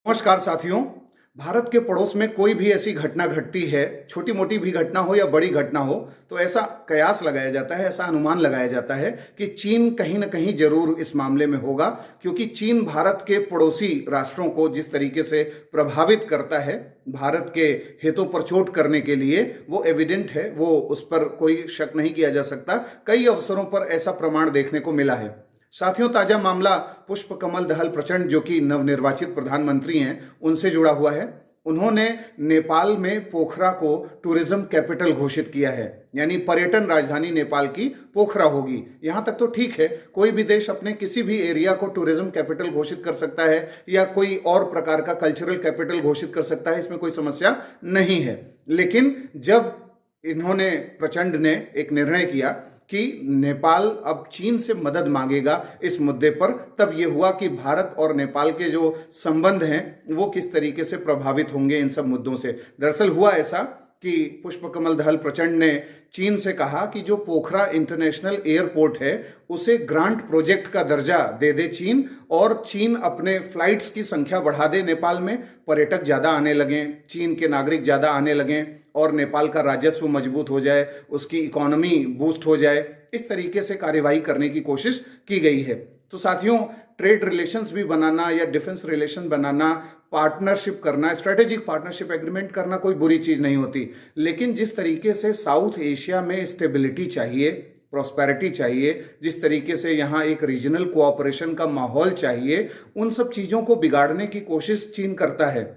नमस्कार साथियों। भारत के पड़ोस में कोई भी ऐसी घटना घटती है, छोटी मोटी भी घटना हो या बड़ी घटना हो, तो ऐसा कयास लगाया जाता है, ऐसा अनुमान लगाया जाता है कि चीन कहीं ना कहीं जरूर इस मामले में होगा, क्योंकि चीन भारत के पड़ोसी राष्ट्रों को जिस तरीके से प्रभावित करता है भारत के हितों पर चोट करने के लिए, वो एविडेंट है, वो उस पर कोई शक नहीं किया जा सकता। कई अवसरों पर ऐसा प्रमाण देखने को मिला है। साथियों, ताजा मामला पुष्प कमल दहल प्रचंड, जो कि नवनिर्वाचित प्रधानमंत्री हैं, उनसे जुड़ा हुआ है। उन्होंने नेपाल में पोखरा को टूरिज्म कैपिटल घोषित किया है, यानी पर्यटन राजधानी नेपाल की पोखरा होगी। यहां तक तो ठीक है, कोई भी देश अपने किसी भी एरिया को टूरिज्म कैपिटल घोषित कर सकता है या कोई और प्रकार का कल्चरल कैपिटल घोषित कर सकता है, इसमें कोई समस्या नहीं है। लेकिन जब इन्होंने, प्रचंड ने एक निर्णय किया कि नेपाल अब चीन से मदद मांगेगा इस मुद्दे पर, तब यह हुआ कि भारत और नेपाल के जो संबंध हैं वो किस तरीके से प्रभावित होंगे इन सब मुद्दों से। दरअसल हुआ ऐसा कि पुष्पकमल दहल प्रचंड ने चीन से कहा कि जो पोखरा इंटरनेशनल एयरपोर्ट है उसे ग्रांट प्रोजेक्ट का दर्जा दे दे चीन, और चीन अपने फ्लाइट्स की संख्या बढ़ा दे नेपाल में, पर्यटक ज़्यादा आने लगें, चीन के नागरिक ज़्यादा आने लगें और नेपाल का राजस्व मजबूत हो जाए, उसकी इकोनॉमी बूस्ट हो जाए। इस तरीके से कार्यवाही करने की कोशिश की गई है। तो साथियों, ट्रेड रिलेशंस भी बनाना या डिफेंस रिलेशन बनाना, पार्टनरशिप करना, स्ट्रेटेजिक पार्टनरशिप एग्रीमेंट करना कोई बुरी चीज़ नहीं होती। लेकिन जिस तरीके से साउथ एशिया में स्टेबिलिटी चाहिए, प्रॉस्पेरिटी चाहिए, जिस तरीके से यहाँ एक रीजनल कोऑपरेशन का माहौल चाहिए, उन सब चीज़ों को बिगाड़ने की कोशिश चीन करता है।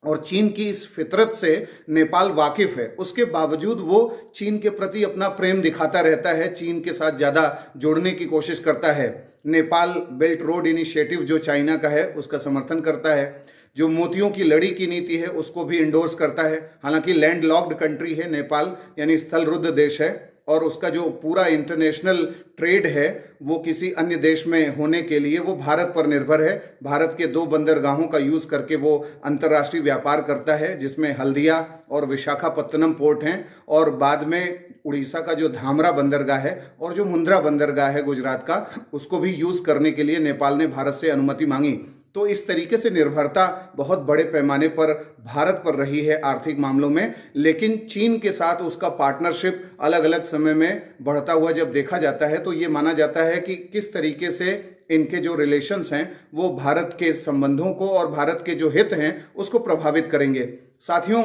और चीन की इस फितरत से नेपाल वाकिफ है। उसके बावजूद वो चीन के प्रति अपना प्रेम दिखाता रहता है, चीन के साथ ज़्यादा जोड़ने की कोशिश करता है। नेपाल बेल्ट रोड इनिशिएटिव जो चाइना का है उसका समर्थन करता है, जो मोतियों की लड़ी की नीति है उसको भी इंडोर्स करता है। हालांकि लैंड लॉक्ड कंट्री है नेपाल, यानी स्थलरुद्ध देश है, और उसका जो पूरा इंटरनेशनल ट्रेड है वो किसी अन्य देश में होने के लिए वो भारत पर निर्भर है। भारत के 2 बंदरगाहों का यूज़ करके वो अंतर्राष्ट्रीय व्यापार करता है, जिसमें हल्दिया और विशाखापत्तनम पोर्ट हैं, और बाद में उड़ीसा का जो धामरा बंदरगाह है और जो मुंद्रा बंदरगाह है गुजरात का, उसको भी यूज़ करने के लिए नेपाल ने भारत से अनुमति मांगी। तो इस तरीके से निर्भरता बहुत बड़े पैमाने पर भारत पर रही है आर्थिक मामलों में। लेकिन चीन के साथ उसका पार्टनरशिप अलग अलग समय में बढ़ता हुआ जब देखा जाता है तो ये माना जाता है कि किस तरीके से इनके जो रिलेशंस हैं वो भारत के संबंधों को और भारत के जो हित हैं उसको प्रभावित करेंगे। साथियों,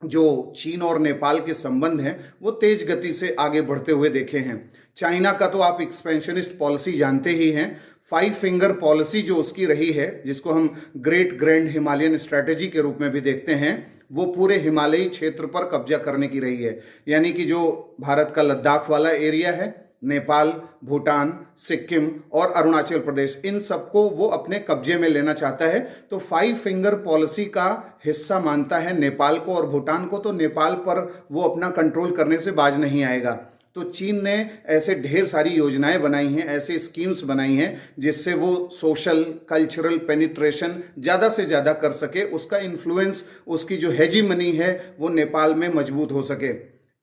जो चीन और नेपाल के संबंध हैं वो तेज गति से आगे बढ़ते हुए देखे हैं। चाइना का तो आप एक्सपेंशनिस्ट पॉलिसी जानते ही हैं। 5 फिंगर पॉलिसी जो उसकी रही है, जिसको हम ग्रेट ग्रैंड हिमालयन स्ट्रैटेजी के रूप में भी देखते हैं, वो पूरे हिमालयी क्षेत्र पर कब्जा करने की रही है। यानी कि जो भारत का लद्दाख वाला एरिया है, नेपाल, भूटान, सिक्किम और अरुणाचल प्रदेश, इन सबको वो अपने कब्जे में लेना चाहता है। तो 5 फिंगर पॉलिसी का हिस्सा मानता है नेपाल को और भूटान को, तो नेपाल पर वो अपना कंट्रोल करने से बाज नहीं आएगा। तो चीन ने ऐसे ढेर सारी योजनाएं बनाई हैं, ऐसे स्कीम्स बनाई हैं जिससे वो सोशल कल्चरल पेनिट्रेशन ज़्यादा से ज़्यादा कर सके, उसका इन्फ्लुएंस, उसकी जो हेजीमनी है वो नेपाल में मजबूत हो सके।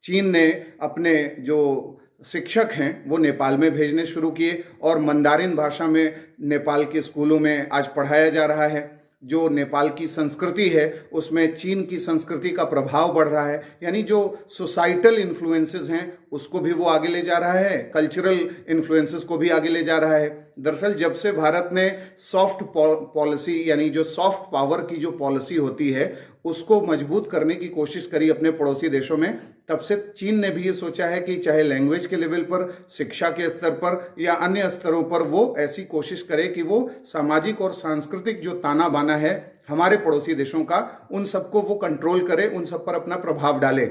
चीन ने अपने जो शिक्षक हैं वो नेपाल में भेजने शुरू किए और मंदारिन भाषा में नेपाल के स्कूलों में आज पढ़ाया जा रहा है। जो नेपाल की संस्कृति है उसमें चीन की संस्कृति का प्रभाव बढ़ रहा है, यानी जो सोसाइटल इन्फ्लुएंसेस हैं उसको भी वो आगे ले जा रहा है, कल्चरल इन्फ्लुएंसेस को भी आगे ले जा रहा है। दरअसल जब से भारत ने सॉफ्ट पॉलिसी, यानी जो सॉफ्ट पावर की जो पॉलिसी होती है उसको मजबूत करने की कोशिश करी अपने पड़ोसी देशों में, तब से चीन ने भी ये सोचा है कि चाहे लैंग्वेज के लेवल पर, शिक्षा के स्तर पर या अन्य स्तरों पर वो ऐसी कोशिश करे कि वो सामाजिक और सांस्कृतिक जो ताना बाना है हमारे पड़ोसी देशों का, उन सबको वो कंट्रोल करे, उन सब पर अपना प्रभाव डाले।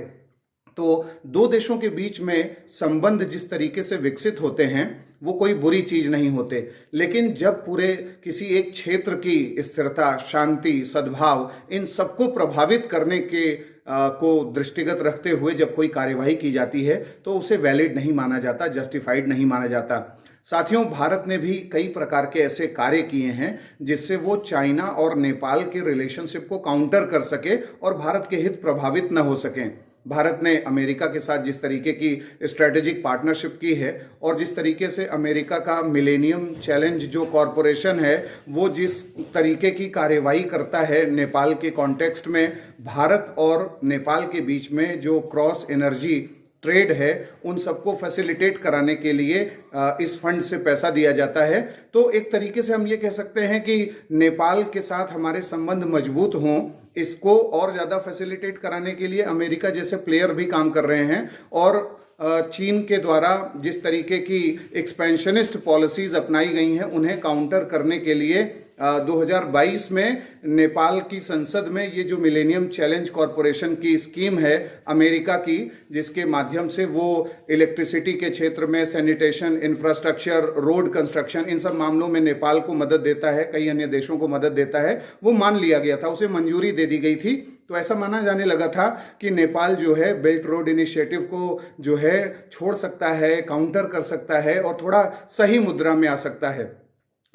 तो 2 देशों के बीच में संबंध जिस तरीके से विकसित होते हैं वो कोई बुरी चीज नहीं होते। लेकिन जब पूरे किसी एक क्षेत्र की स्थिरता, शांति, सद्भाव, इन सबको प्रभावित करने के को दृष्टिगत रखते हुए जब कोई कार्यवाही की जाती है तो उसे वैलिड नहीं माना जाता, जस्टिफाइड नहीं माना जाता। साथियों, भारत ने भी कई प्रकार के ऐसे कार्य किए हैं जिससे वो चाइना और नेपाल के रिलेशनशिप को काउंटर कर सके और भारत के हित प्रभावित न हो सकें। भारत ने अमेरिका के साथ जिस तरीके की स्ट्रेटेजिक पार्टनरशिप की है और जिस तरीके से अमेरिका का मिलेनियम चैलेंज जो कॉरपोरेशन है वो जिस तरीके की कार्यवाही करता है नेपाल के कॉन्टेक्स्ट में, भारत और नेपाल के बीच में जो क्रॉस एनर्जी ट्रेड है उन सबको फैसिलिटेट कराने के लिए इस फंड से पैसा दिया जाता है। तो एक तरीके से हम ये कह सकते हैं कि नेपाल के साथ हमारे संबंध मजबूत हों, इसको और ज़्यादा फैसिलिटेट कराने के लिए अमेरिका जैसे प्लेयर भी काम कर रहे हैं और चीन के द्वारा जिस तरीके की एक्सपेंशनिस्ट पॉलिसीज अपनाई गई हैं उन्हें काउंटर करने के लिए 2022 में नेपाल की संसद में ये जो मिलेनियम चैलेंज कॉरपोरेशन की स्कीम है अमेरिका की, जिसके माध्यम से वो इलेक्ट्रिसिटी के क्षेत्र में सैनिटेशन, इंफ्रास्ट्रक्चर, रोड कंस्ट्रक्शन, इन सब मामलों में नेपाल को मदद देता है, कई अन्य देशों को मदद देता है, वो मान लिया गया था, उसे मंजूरी दे दी गई थी। तो ऐसा माना जाने लगा था कि नेपाल जो है बेल्ट रोड इनिशिएटिव को जो है छोड़ सकता है, काउंटर कर सकता है और थोड़ा सही मुद्रा में आ सकता है।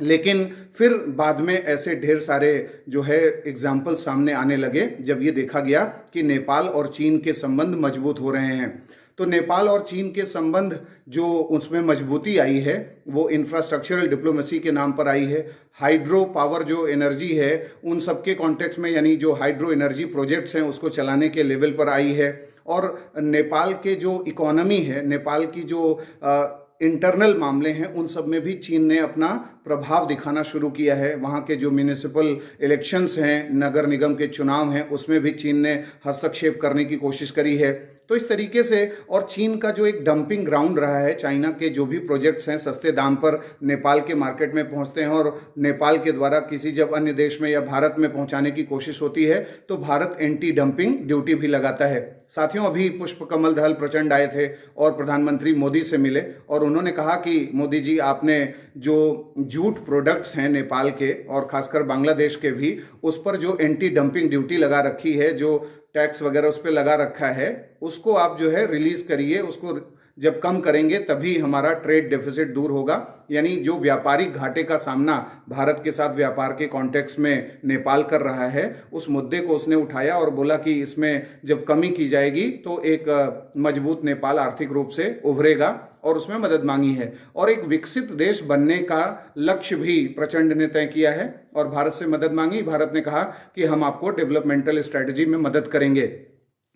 लेकिन फिर बाद में ऐसे ढेर सारे जो है एग्जाम्पल सामने आने लगे जब ये देखा गया कि नेपाल और चीन के संबंध मजबूत हो रहे हैं। तो नेपाल और चीन के संबंध जो उसमें मजबूती आई है वो इंफ्रास्ट्रक्चरल डिप्लोमेसी के नाम पर आई है। हाइड्रो पावर जो एनर्जी है उन सबके कॉन्टेक्स्ट में, यानी जो हाइड्रो एनर्जी प्रोजेक्ट्स हैं उसको चलाने के लेवल पर आई है। और नेपाल के जो इकोनॉमी है, नेपाल की जो इंटरनल मामले हैं उन सब में भी चीन ने अपना प्रभाव दिखाना शुरू किया है। वहाँ के जो म्यूनिसिपल इलेक्शंस हैं, नगर निगम के चुनाव हैं, उसमें भी चीन ने हस्तक्षेप करने की कोशिश करी है। तो इस तरीके से, और चीन का जो एक डंपिंग ग्राउंड रहा है, चाइना के जो भी प्रोजेक्ट्स हैं सस्ते दाम पर नेपाल के मार्केट में पहुंचते हैं और नेपाल के द्वारा किसी जब अन्य देश में या भारत में पहुंचाने की कोशिश होती है तो भारत एंटी डंपिंग ड्यूटी भी लगाता है। साथियों, अभी पुष्प कमल दहल प्रचंड आए थे और प्रधानमंत्री मोदी से मिले और उन्होंने कहा कि मोदी जी, आपने जो जूट प्रोडक्ट्स हैं नेपाल के और खासकर बांग्लादेश के भी, उस पर जो एंटी डंपिंग ड्यूटी लगा रखी है, जो टैक्स वगैरह उस पर लगा रखा है, उसको आप जो है रिलीज करिए। उसको जब कम करेंगे तभी हमारा ट्रेड डेफिसिट दूर होगा। यानी जो व्यापारिक घाटे का सामना भारत के साथ व्यापार के कॉन्टेक्स्ट में नेपाल कर रहा है, उस मुद्दे को उसने उठाया और बोला कि इसमें जब कमी की जाएगी तो एक मजबूत नेपाल आर्थिक रूप से उभरेगा और उसमें मदद मांगी है। और एक विकसित देश बनने का लक्ष्य भी प्रचंड ने तय किया है और भारत से मदद मांगी। भारत ने कहा कि हम आपको डेवलपमेंटल स्ट्रेटजी में मदद करेंगे।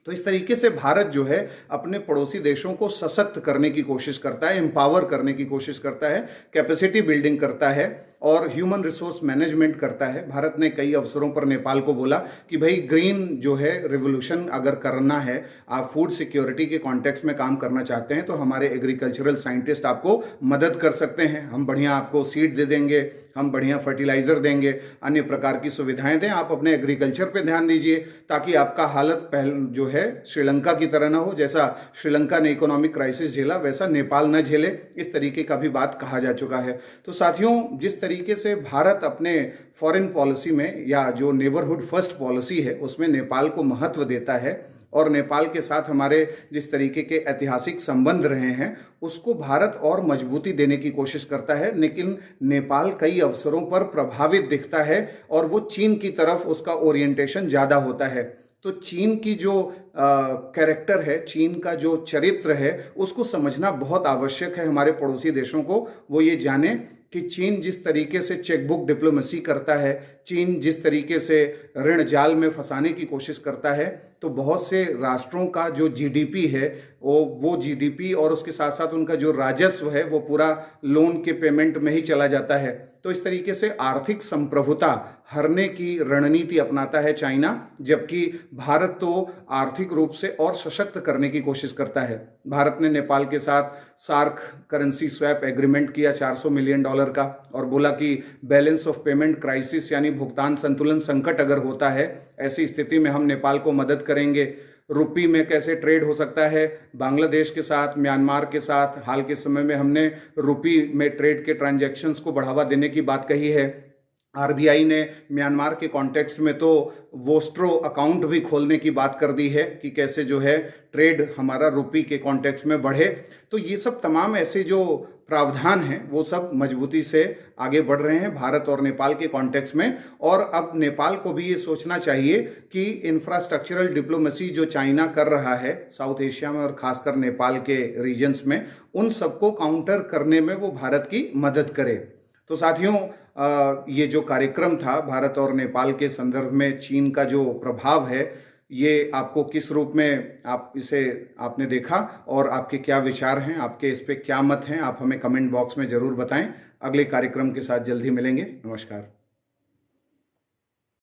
तो इस तरीके से भारत जो है अपने पड़ोसी देशों को सशक्त करने की कोशिश करता है, एम्पावर करने की कोशिश करता है, कैपेसिटी बिल्डिंग करता है और ह्यूमन रिसोर्स मैनेजमेंट करता है। भारत ने कई अवसरों पर नेपाल को बोला कि भाई ग्रीन जो है रिवोल्यूशन अगर करना है, आप फूड सिक्योरिटी के कॉन्टेक्स्ट में काम करना चाहते हैं तो हमारे एग्रीकल्चरल साइंटिस्ट आपको मदद कर सकते हैं। हम बढ़िया आपको सीड दे देंगे, हम बढ़िया फर्टिलाइजर देंगे, अन्य प्रकार की सुविधाएं दें। आप अपने एग्रीकल्चर पे ध्यान दीजिए ताकि आपका हालत जो है श्रीलंका की तरह ना हो। जैसा श्रीलंका ने इकोनॉमिक क्राइसिस झेला वैसा नेपाल न झेले, इस तरीके का भी बात कहा जा चुका है। तो साथियों, जिस तरीके से भारत अपने फॉरेन पॉलिसी में या जो नेबरहुड फर्स्ट पॉलिसी है उसमें नेपाल को महत्व देता है और नेपाल के साथ हमारे जिस तरीके के ऐतिहासिक संबंध रहे हैं उसको भारत और मजबूती देने की कोशिश करता है, लेकिन नेपाल कई अवसरों पर प्रभावित दिखता है और वो चीन की तरफ उसका ओरिएंटेशन ज़्यादा होता है। तो चीन की जो कैरेक्टर है, चीन का जो चरित्र है, उसको समझना बहुत आवश्यक है हमारे पड़ोसी देशों को। वो ये जाने कि चीन जिस तरीके से चेकबुक डिप्लोमेसी करता है, चीन जिस तरीके से ऋण जाल में फंसाने की कोशिश करता है, तो बहुत से राष्ट्रों का जो जीडीपी है वो जीडीपी और उसके साथ साथ उनका जो राजस्व है वो पूरा लोन के पेमेंट में ही चला जाता है। तो इस तरीके से आर्थिक संप्रभुता हरने की रणनीति अपनाता है चाइना, जबकि भारत तो आर्थिक रूप से और सशक्त करने की कोशिश करता है। भारत ने नेपाल के साथ सार्क करेंसी स्वैप एग्रीमेंट किया $400 मिलियन का और बोला कि बैलेंस ऑफ पेमेंट क्राइसिस यानी भुगतान संतुलन संकट अगर होता है, ऐसी स्थिति में हम नेपाल को मदद करेंगे। रुपी में कैसे ट्रेड हो सकता है बांग्लादेश के साथ, म्यांमार के साथ, हाल के समय में हमने रुपी में ट्रेड के ट्रांजैक्शंस को बढ़ावा देने की बात कही है। आरबीआई ने म्यांमार के कॉन्टेक्स्ट में तो वोस्ट्रो अकाउंट भी खोलने की बात कर दी है कि कैसे जो है ट्रेड हमारा रुपी के कॉन्टेक्स्ट में बढ़े। तो ये सब तमाम ऐसे जो प्रावधान हैं वो सब मजबूती से आगे बढ़ रहे हैं भारत और नेपाल के कॉन्टेक्स्ट में। और अब नेपाल को भी ये सोचना चाहिए कि इंफ्रास्ट्रक्चरल डिप्लोमेसी जो चाइना कर रहा है साउथ एशिया में और खासकर नेपाल के रीजन्स में, उन सबको काउंटर करने में वो भारत की मदद करे। तो साथियों, ये जो कार्यक्रम था भारत और नेपाल के संदर्भ में चीन का जो प्रभाव है, ये आपको किस रूप में आप इसे आपने देखा और आपके क्या विचार हैं, आपके इस पे क्या मत हैं, आप हमें कमेंट बॉक्स में ज़रूर बताएं। अगले कार्यक्रम के साथ जल्द ही मिलेंगे। नमस्कार।